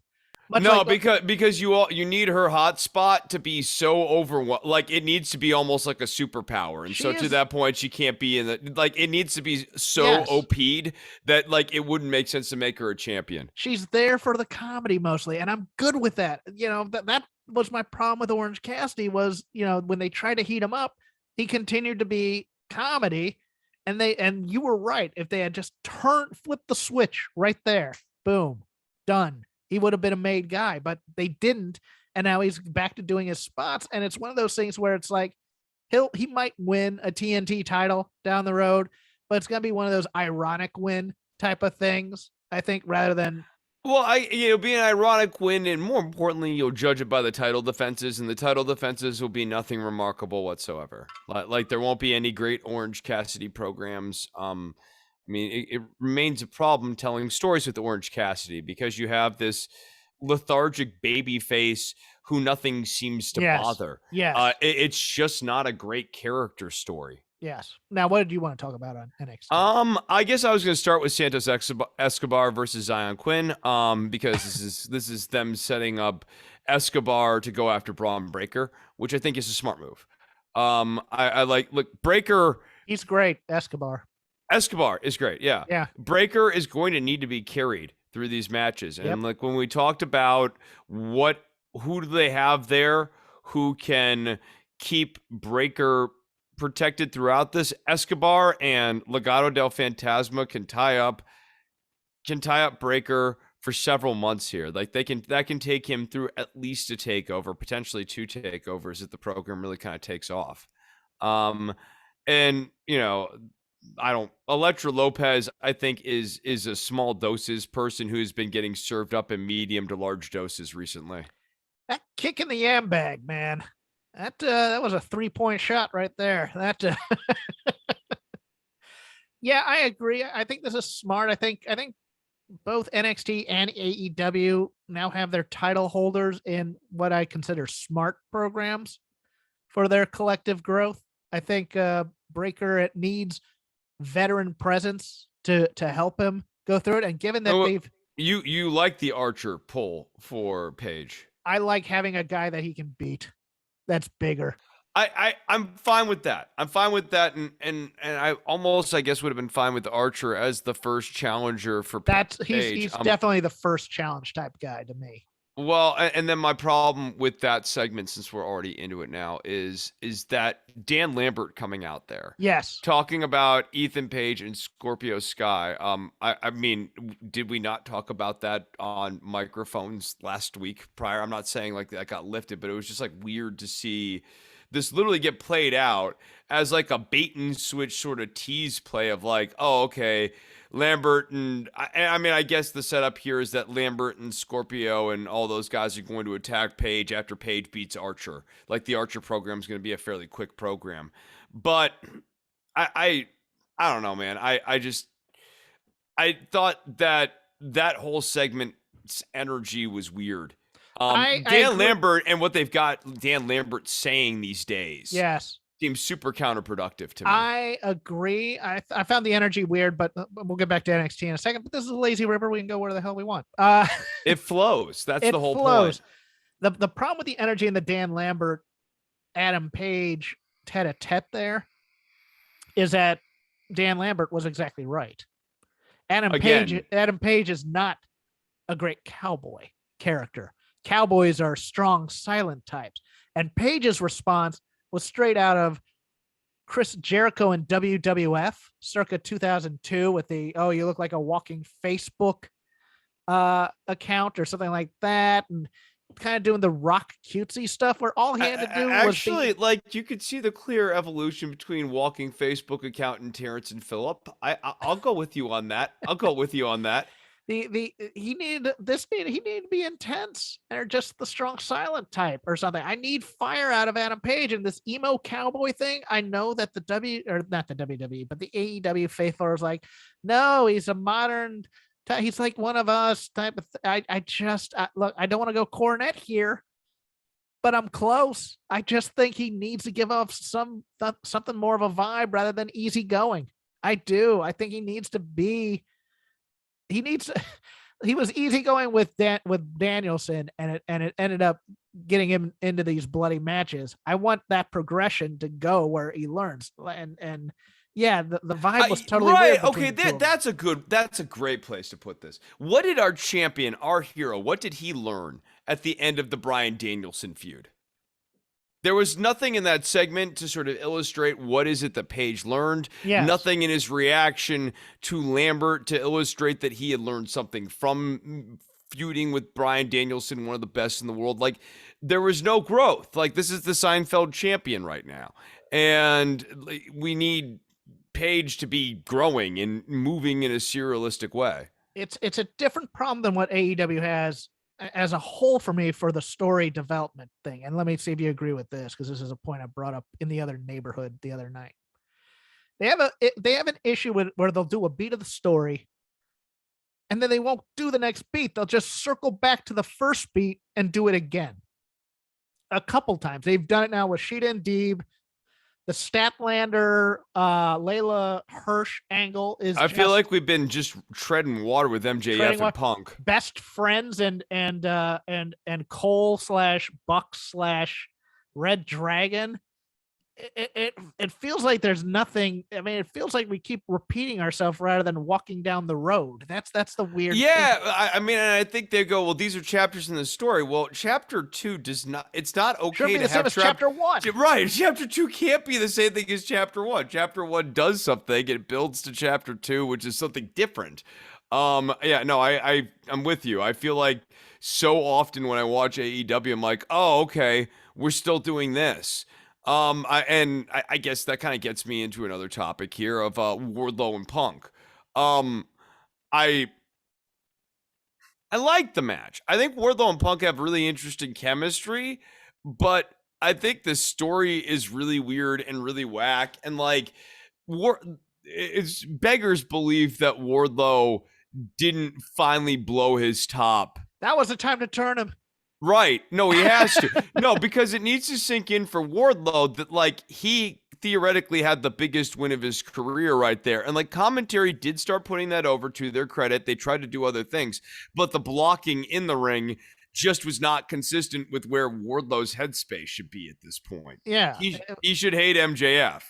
No, because you need her hot spot to be so overwhelmed. Like it needs to be almost like a superpower, and to that point, she can't be in the like. It needs to be so OP'd that like it wouldn't make sense to make her a champion. She's there for the comedy mostly, and I'm good with that. You know that was my problem with Orange Cassidy was when they tried to heat him up, he continued to be comedy, and you were right. If they had just flipped the switch right there, boom, done. He would have been a made guy, but they didn't. And now he's back to doing his spots. And it's one of those things where it's like, he might win a TNT title down the road, but it's going to be one of those ironic win type of things, I think, rather than. Well, be an ironic win, and more importantly, you'll judge it by the title defenses, and the title defenses will be nothing remarkable whatsoever. Like there won't be any great Orange Cassidy programs. I mean, it remains a problem telling stories with Orange Cassidy because you have this lethargic baby face who nothing seems to bother. Yes. It's just not a great character story. Yes. Now, what did you want to talk about on NXT? I guess I was going to start with Santos Escobar versus Zion Quinn, because this is them setting up Escobar to go after Braun Breaker, which I think is a smart move. I look, Breaker. He's great, Escobar. Escobar is great, yeah. Yeah. Breaker is going to need to be carried through these matches. And like when we talked about who do they have there who can keep Breaker protected throughout this, Escobar and Legado del Fantasma can tie up Breaker for several months here. Like that can take him through at least a takeover, potentially 2 takeovers if the program really kind of takes off. And Elektra Lopez, I think, is a small doses person who's been getting served up in medium to large doses recently. That kick in the yam bag, man. That was a 3-point shot right there. Yeah, I agree. I think this is smart. I think both NXT and AEW now have their title holders in what I consider smart programs for their collective growth. I think Breaker, it needs veteran presence to help him go through it. And given that Oh, they've, you like the Archer pull for Page. I like having a guy that he can beat that's bigger. I'm fine with that. I'm fine with that, and I almost, I guess, would have been fine with Archer as the first challenger for That's Page. he's definitely the first challenge type guy to me. Well, and then my problem with that segment, since we're already into it now, is that Dan Lambert coming out there Yes. talking about Ethan Page and Scorpio Sky. I mean, did we not talk about that on microphones last week prior? I'm not saying like that got lifted, but it was just like weird to see this literally get played out as like a bait and switch sort of tease play of like, oh, okay, Lambert and I mean, I guess the setup here is that Lambert and Scorpio and all those guys are going to attack Page after Page beats Archer. Like the Archer program is going to be a fairly quick program, but I I don't know, man. I thought that that whole segment's energy was weird. I Dan agree. Lambert and what they've got Dan Lambert saying these days Yes. seems super counterproductive to me. I agree. I found the energy weird, but we'll get back to NXT in a second. But this is a lazy river. We can go where the hell we want. It flows. That's It the whole point. flows. The problem with the energy in the Dan Lambert, Adam Page tete-a-tete there is that Dan Lambert was exactly right. Again, Adam Page is not a great cowboy character. Cowboys are strong, silent types. And Page's response was straight out of Chris Jericho in WWF circa 2002 with the, oh, you look like a walking Facebook account or something like that. And kind of doing the rock cutesy stuff where all he had to do was actually, like you could see the clear evolution between walking Facebook account and Terrence and Phillip. I'll go with you on that. I'll go with you on that. he needed to be intense or just the strong silent type or something. I need fire out of Adam Page and this emo cowboy thing. I know that the not the WWE, but the AEW faithful is like, no, he's a modern he's like one of us type of look, I don't want to go cornet here, but I'm close. I just think he needs to give off something more of a vibe rather than easygoing. I do. I think he needs to be he needs he was easygoing with Danielson and it ended up getting him into these bloody matches. I want that progression to go where he learns and yeah, the vibe was totally right. weird. Okay, that's a great place to put this. What did our champion, our hero, what did he learn at the end of the Bryan Danielson feud? There was nothing in that segment to sort of illustrate what is it that Page learned. Yes. Nothing in his reaction to Lambert to illustrate that he had learned something from feuding with Bryan Danielson, one of the best in the world. Like, there was no growth. Like, this is the Seinfeld champion right now. And we need Page to be growing and moving in a serialistic way. It's a different problem than what AEW has as a whole for me for the story development thing. And let me see if you agree with this, because this is a point I brought up in the other neighborhood the other night. They have an issue with where they'll do a beat of the story and then they won't do the next beat. They'll just circle back to the first beat and do it again. A couple times. They've done it now with Sheeta and Deeb. The Statlander, Layla Hirsch angle is. I feel like we've been just treading water with MJF and Punk. Best friends and Cole / Buck / Red Dragon. It feels like there's nothing. I mean, it feels like we keep repeating ourselves rather than walking down the road. That's the weird. Yeah, I mean, I think they go, well, these are chapters in the story. Well, chapter 2 does not. It's not okay to have chapter 1. Right, chapter 2 can't be the same thing as chapter 1. Chapter 1 does something, it builds to chapter 2, which is something different. Yeah, no, I'm with you. I feel like so often when I watch AEW, I'm like, oh, okay, we're still doing this. I guess that kind of gets me into another topic here of Wardlow and Punk. I like the match. I think Wardlow and Punk have really interesting chemistry, but I think the story is really weird and really whack. And like, it's beggars belief that Wardlow didn't finally blow his top. That was the time to turn him. Right. No, he has to. No, because it needs to sink in for Wardlow that, like, he theoretically had the biggest win of his career right there. And, like, commentary did start putting that over, to their credit. They tried to do other things, but the blocking in the ring just was not consistent with where Wardlow's headspace should be at this point. Yeah. He should hate MJF.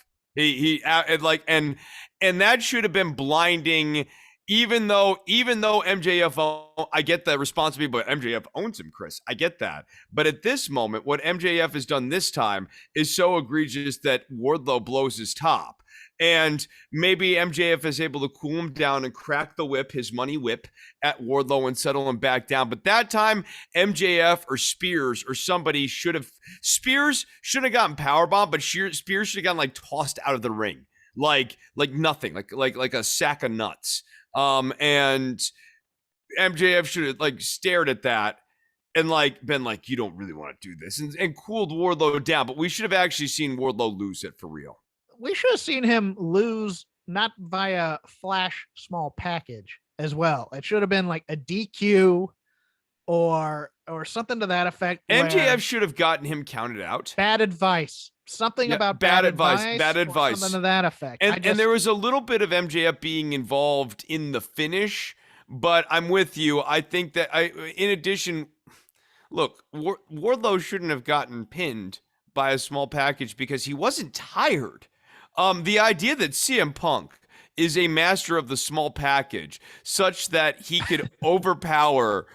And that should have been blinding. Even though MJF, I get the responsibility, but MJF owns him, Chris. I get that. But at this moment, what MJF has done this time is so egregious that Wardlow blows his top. And maybe MJF is able to cool him down and crack the whip, his money whip, at Wardlow and settle him back down. But that time, MJF or Spears or somebody Spears should have gotten powerbombed, but Spears should have gotten, like, tossed out of the ring. Like nothing, like a sack of nuts. And MJF should have, like, stared at that and, like, been like, you don't really want to do this, and cooled Wardlow down. But we should have actually seen Wardlow lose it for real. We should have seen him lose not via flash small package as well. It should have been like a DQ or something to that effect. MJF should have gotten him counted out. Bad advice. Something about bad advice. Something to that effect. And there was a little bit of MJF being involved in the finish, but I'm with you. I think that in addition, look, Wardlow shouldn't have gotten pinned by a small package because he wasn't tired. The idea that CM Punk is a master of the small package such that he could overpower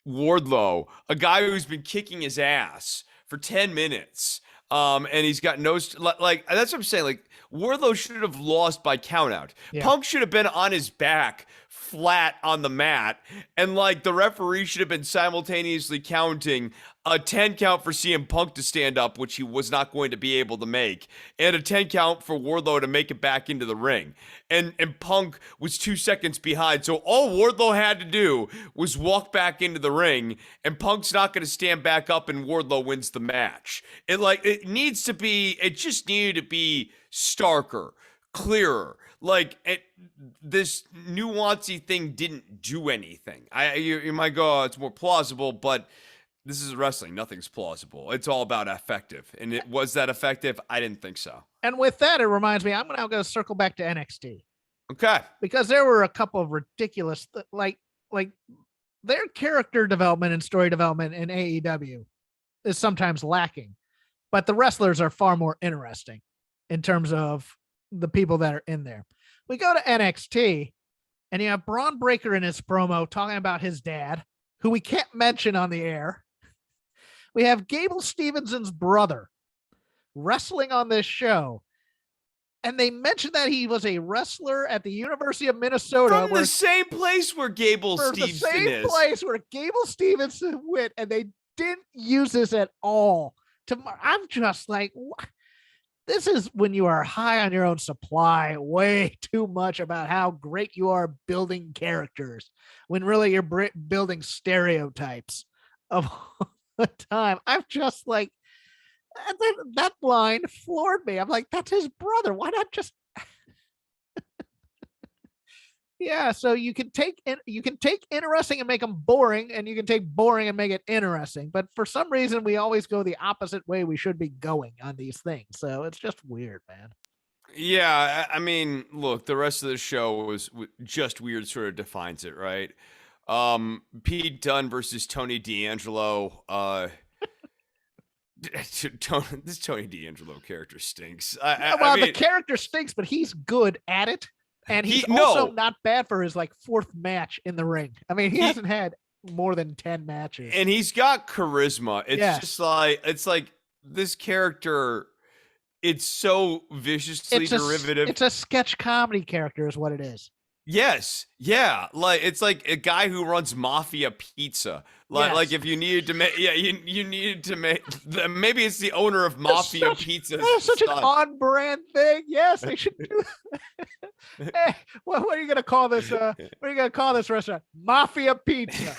Wardlow, a guy who's been kicking his ass for 10 minutes. And he's got no, like, that's what I'm saying. Like, Wardlow should have lost by countout. Yeah. Punk should have been on his back, flat on the mat, and, like, the referee should have been simultaneously counting a 10 count for CM Punk to stand up, which he was not going to be able to make, and a 10 count for Wardlow to make it back into the ring. And Punk was 2 seconds behind, so all Wardlow had to do was walk back into the ring, and Punk's not going to stand back up, and Wardlow wins the match. It just needed to be starker, clearer. Like, this nuancy thing didn't do anything. You might go, oh, it's more plausible, but this is wrestling. Nothing's plausible. It's all about effective. And was that effective? I didn't think so. And with that, it reminds me, I'm now going to circle back to NXT. Okay. Because there were a couple of ridiculous, like their character development and story development in AEW is sometimes lacking, but the wrestlers are far more interesting in terms of the people that are in there. We go to NXT and you have Braun Breaker in his promo talking about his dad, who we can't mention on the air. We have Gable Stevenson's brother wrestling on this show. And they mentioned that he was a wrestler at the University of Minnesota. From the same place where Gable Stevenson is. The same place where Gable Stevenson went, and they didn't use this at all. I'm just like, what? This is when you are high on your own supply, way too much about how great you are building characters, when really you're building stereotypes of all the time. I'm just like, that line floored me. I'm like, that's his brother. Why not just yeah, so you can take interesting and make them boring, and you can take boring and make it interesting. But for some reason, we always go the opposite way we should be going on these things. So it's just weird, man. Yeah, I mean, look, the rest of the show was just weird, sort of defines it, right? Pete Dunne versus Tony D'Angelo. This Tony D'Angelo character stinks. The character stinks, but he's good at it. And he's also not bad for his like fourth match in the ring. I mean, he hasn't had more than 10 matches. And he's got charisma. It's just like, it's like this character, it's so viciously derivative. It's a sketch comedy character is what it is. Yes. Yeah. Like, it's like a guy who runs Mafia Pizza. Like if you needed to make, you needed to make, maybe it's the owner of Mafia Pizza. That's such an on-brand thing. Yes, they should do that. Hey, what are you going to call this? What are you going to call this restaurant? Mafia Pizza.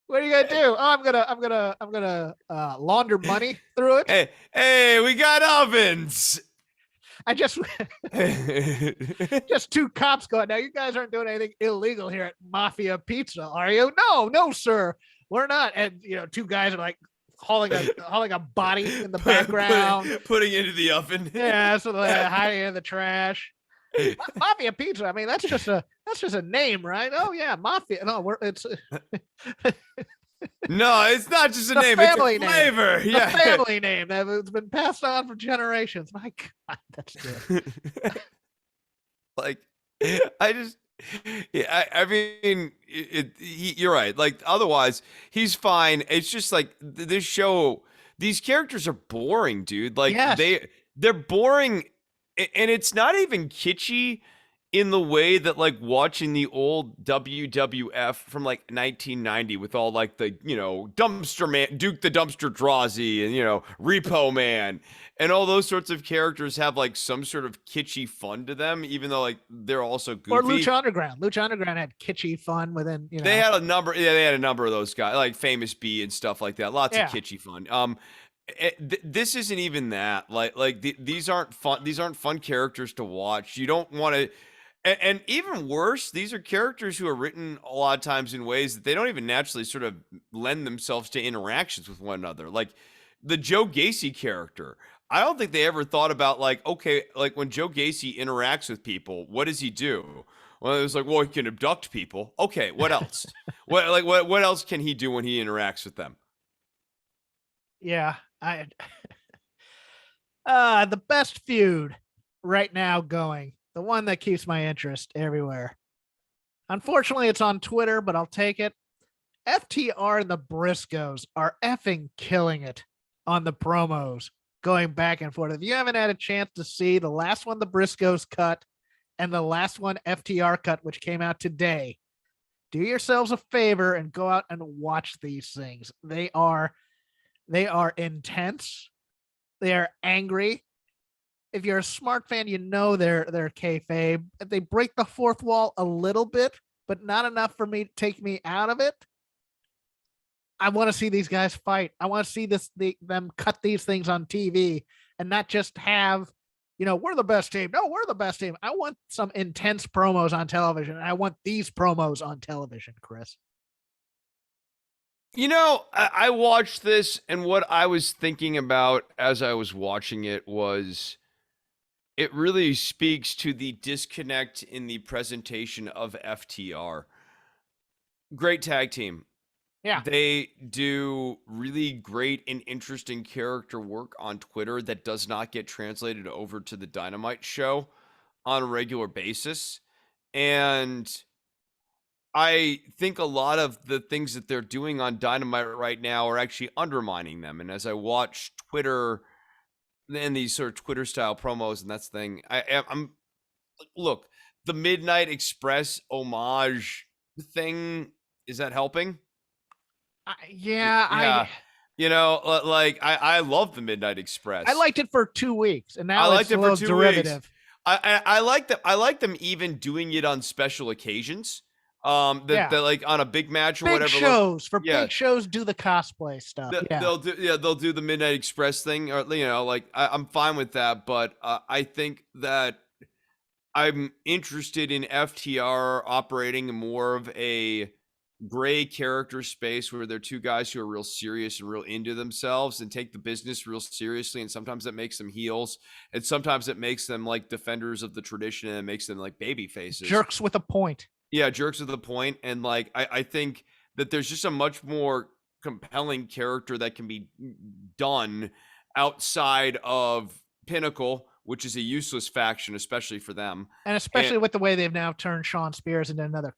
What are you going to do? Oh, I'm going to launder money through it. Hey, we got ovens. I just just two cops going, now you guys aren't doing anything illegal here at Mafia Pizza, are you? No, no, sir, we're not. And two guys are like hauling a body in the background. Putting into the oven. Yeah, so they're hiding in the trash. Mafia Pizza. I mean, that's just a name, right? Oh yeah, Mafia. No, it's No, it's not just a the name, it's a family name. flavor. The Yeah. family name that's been passed on for generations. My God, that's good. Like, I just, yeah, I mean, you're right. Like, otherwise, he's fine. It's just like this show, these characters are boring, dude. Like, Yes. they're boring, and it's not even kitschy in the way that like watching the old WWF from like 1990 with all like the dumpster man, Duke the Dumpster Drazy, and Repo Man, and all those sorts of characters have like some sort of kitschy fun to them, even though like they're also Or goofy. Lucha Underground. Lucha Underground had kitschy fun within. They had a number, yeah, they had a number of those guys, like Famous B and stuff like that. Lots of kitschy fun. This isn't even that. These aren't fun. These aren't fun characters to watch. You don't want to. And even worse, these are characters who are written a lot of times in ways that they don't even naturally sort of lend themselves to interactions with one another. Like the Joe Gacy character. I don't think they ever thought about like, okay, like when Joe Gacy interacts with people, what does he do? Well, it was like, well, he can abduct people. Okay, what else? what else can he do when he interacts with them? Yeah, I the best feud right now going, the one that keeps my interest everywhere. Unfortunately, it's on Twitter, but I'll take it. FTR and the Briscoes are effing killing it on the promos, going back and forth. If you haven't had a chance to see the last one the Briscoes cut and the last one FTR cut, which came out today, do yourselves a favor and go out and watch these things. They are intense. They are angry. If you're a smart fan, you know they're kayfabe. They break the fourth wall a little bit, but not enough for me to take me out of it. I want to see these guys fight. I want to see them cut these things on TV and not just have, we're the best team. No, we're the best team. I want some intense promos on television. And I want these promos on television, Chris. I watched this, and what I was thinking about as I was watching it was it really speaks to the disconnect in the presentation of FTR. Great tag team. Yeah. They do really great and interesting character work on Twitter that does not get translated over to the Dynamite show on a regular basis. And I think a lot of the things that they're doing on Dynamite right now are actually undermining them. And as I watch Twitter and these sort of Twitter style promos and that's the thing, I'm look, the Midnight Express homage thing, is that helping? Yeah. I love the Midnight Express. I liked it for 2 weeks, and now I liked it's a little derivative. Weeks. I like them even doing it on special occasions. That like on a big match or big whatever. Shows for big shows, do the cosplay stuff. They'll do the Midnight Express thing, or I'm fine with that. But I think that I'm interested in FTR operating more of a gray character space where they're two guys who are real serious and real into themselves and take the business real seriously. And sometimes that makes them heels, and sometimes it makes them like defenders of the tradition, and it makes them like baby faces, jerks with a point. Yeah, jerks with a point. And like I think that there's just a much more compelling character that can be done outside of Pinnacle, which is a useless faction, especially for them. And especially with the way they've now turned Shawn Spears into another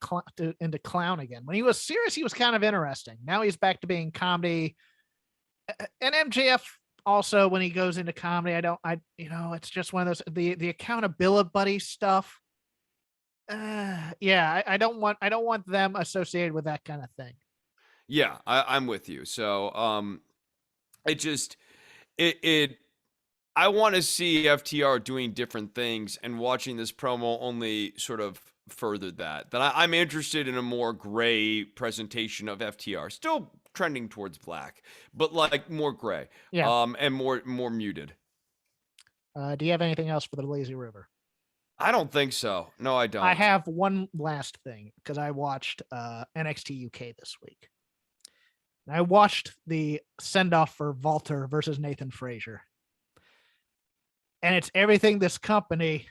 into clown again. When he was serious, he was kind of interesting. Now he's back to being comedy. And MJF also, when he goes into comedy, it's just one of those, the accountability buddy stuff. I don't want them associated with that kind of thing. Yeah, I'm with you. So, I want to see FTR doing different things, and watching this promo only sort of furthered that. I'm interested in a more gray presentation of FTR, still trending towards black, but like more gray, and more muted. Do you have anything else for the lazy river? I don't think so. No, I I don't. have one last thing because I watched NXT UK this week. I watched the send off for Walter versus Nathan Frazier. And it's everything this company.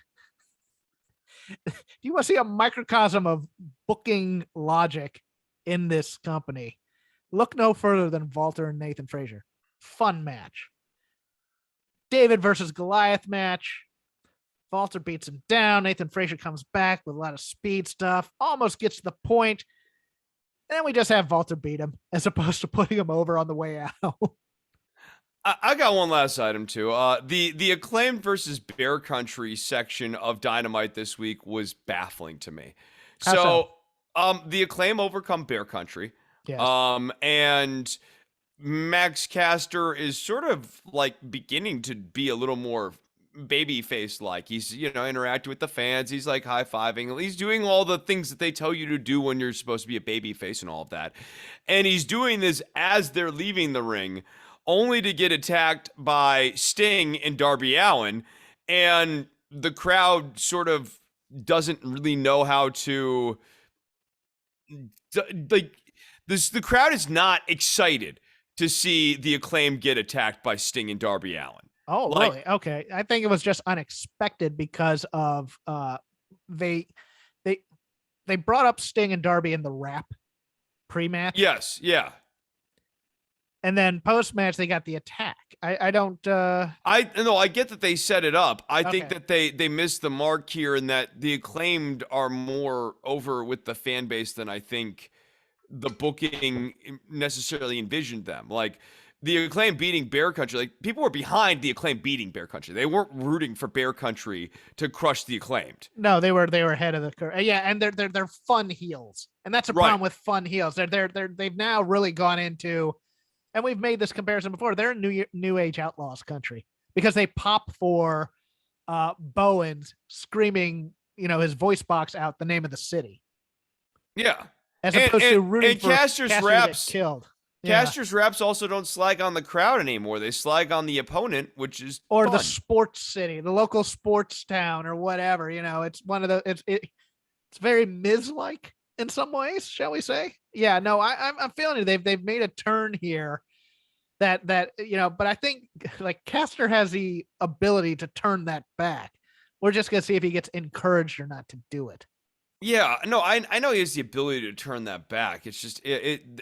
Do you want to see a microcosm of booking logic in this company? Look no further than Walter and Nathan Frazier. Fun match. David versus Goliath match. Walter beats him down. Nathan Frazier comes back with a lot of speed stuff, almost gets to the point. And then we just have Walter beat him as opposed to putting him over on the way out. I got one last item too. The Acclaimed versus Bear Country section of Dynamite this week was baffling to me. How so? So, the Acclaim overcome Bear Country. Yes. And Max Caster is sort of like beginning to be a little more baby face like. He's, interacting with the fans. He's like high-fiving. He's doing all the things that they tell you to do when you're supposed to be a baby face and all of that. And he's doing this as they're leaving the ring, only to get attacked by Sting and Darby Allin. And the crowd sort of doesn't really know how to like the crowd is not excited to see the Acclaim get attacked by Sting and Darby Allin. Oh, Like, really? Okay. I think it was just unexpected because of they they they brought up Sting and Darby in the rap pre-match. yes, yeah. And then post-match they got the attack. I don't I get that they set it up. I think Okay. that they missed the mark here, and that the Acclaimed are more over with the fan base than I think the booking necessarily envisioned them. Like, the Acclaim beating Bear Country, like, people were behind the Acclaim beating Bear Country. They weren't rooting for Bear Country to crush the Acclaimed. No, they were ahead of the curve. Yeah, and they're fun heels. And that's a Right. problem with fun heels. They've now really gone into, and we've made this comparison before. They're a new age outlaws country because they pop for Bowens screaming, his voice box out the name of the city, Yeah. as And opposed to rooting and for Caster's Caster to get raps killed. Yeah. Caster's raps also don't slag on the crowd anymore. They slag on the opponent, which is Or the fun. sports city, the local sports town, or whatever. It's one of the it's very Miz like in some ways, shall we say? Yeah, no, I'm feeling it. They've made a turn here that but I think like Caster has the ability to turn that back. We're just gonna see if he gets encouraged or not to do it. Yeah, no, I know he has the ability to turn that back. It's just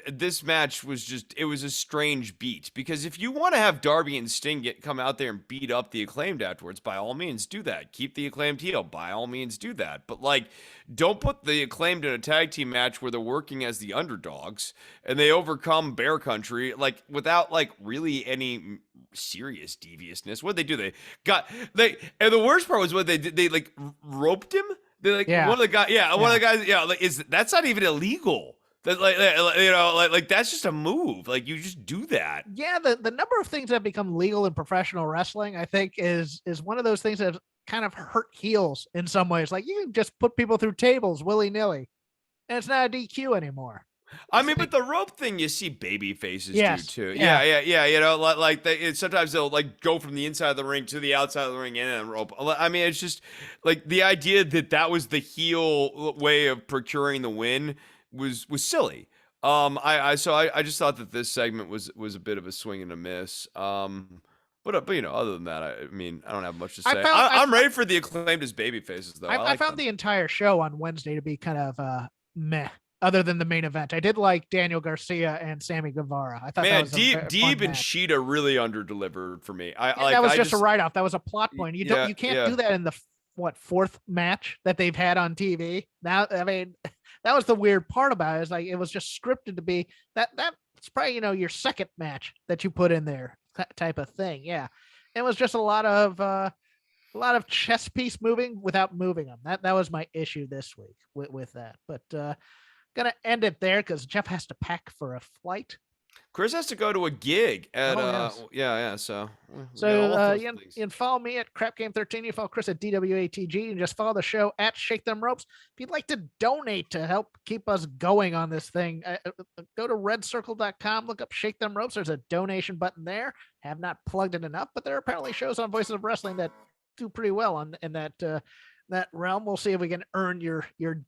this match was just, it was a strange beat, because if you want to have Darby and Sting come out there and beat up the Acclaimed afterwards, by all means do that. Keep the Acclaimed heel, by all means do that. But like, don't put the Acclaimed in a tag team match where they're working as the underdogs and they overcome Bear Country like without like really any serious deviousness. What did they do? And the worst part was what they did. They like roped him. They're like, Yeah. one of the guys, one of the guys, like, that's not even illegal. That like that's just a move. Like, you just do that. Yeah, the number of things that have become legal in professional wrestling, I think, is one of those things that have kind of hurt heels in some ways. Like, you can just put people through tables willy-nilly, and it's not a DQ anymore. I mean, but the rope thing, you see baby faces Yes, do too. yeah. Yeah. Sometimes they'll like go from the inside of the ring to the outside of the ring and then rope. I mean, it's just like the idea that was the heel way of procuring the win was silly. I just thought that this segment was a bit of a swing and a miss. But other than that, I mean, I don't have much to say. I'm ready for the Acclaimed as baby faces, though. I found the entire show on Wednesday to be kind of meh. Other than the main event, I did like Daniel Garcia and Sammy Guevara. I thought that was Deeb and match. Sheeta really underdelivered for me. That was just a write off. That was a plot point. You can't do that in the fourth match that they've had on TV. Now, I mean, that was the weird part about it. Is like it was just scripted to be that's probably your second match that you put in there type of thing. Yeah, it was just a lot of chess piece moving without moving them. That was my issue this week with that. But gonna end it there because Jeff has to pack for a flight. Chris has to go to a gig at yes. So you can follow me at Crap Game 13. You follow Chris at DWATG, and just follow the show at Shake Them Ropes. If you'd like to donate to help keep us going on this thing, go to redcircle.com, look up Shake Them Ropes. There's a donation button there. Have not plugged it enough, but there are apparently shows on Voices of Wrestling that do pretty well in that realm. We'll see if we can earn your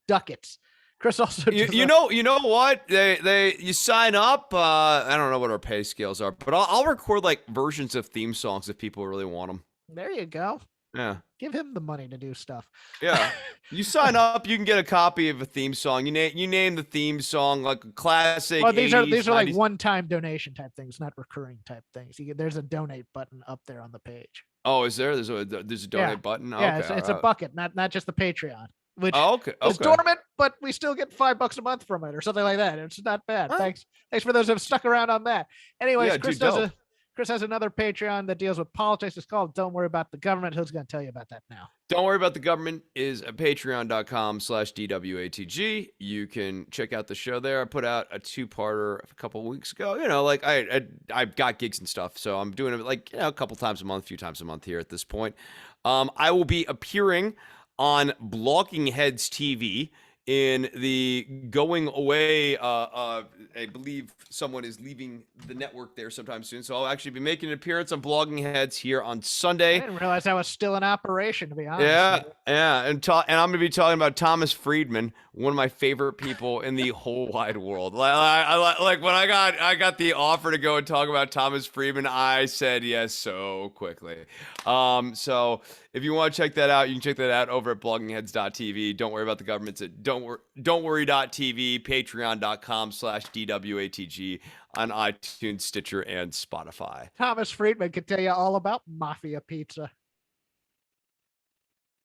ducats. Chris also does You know what? You sign up. I don't know what our pay scales are, but I'll record like versions of theme songs if people really want them. there you go. Yeah. Give him the money to do stuff. Yeah. You sign up, you can get a copy of a theme song. You name the theme song like a classic. Well, 80s, these are like 90s. one-time donation type things, not recurring type things. There's a donate button up there on the page. Oh, is there? There's a donate button. Yeah, Okay, it's a bucket, not just the Patreon, which oh, okay. is dormant, but we still get $5 a month from it or something like that. It's not bad. Huh? Thanks for those who have stuck around on that. Anyways, Yeah, dude, Chris has another Patreon that deals with politics. It's called Don't Worry About the Government. Who's going to tell you about that now? Don't worry about the government is patreon.com/DWATG. You can check out the show there. I put out a 2-parter a couple weeks ago. You know, like I've got gigs and stuff, so I'm doing it like, a couple times a month, a few times a month here at this point. I will be appearing on Blogging Heads TV in the going away. I believe someone is leaving the network there sometime soon, so I'll actually be making an appearance on Blogging Heads here on Sunday. I didn't realize that was still in operation, to be honest. Yeah, and I'm gonna be talking about Thomas Friedman, one of my favorite people in the whole wide world. Like when I got the offer to go and talk about Thomas Friedman, I said yes so quickly. So if you want to check that out, you can check that out over at bloggingheads.tv. Don't worry about the government's at don'tworry.tv, patreon.com/DWATG on iTunes, Stitcher, and Spotify. Thomas Friedman could tell you all about Mafia Pizza.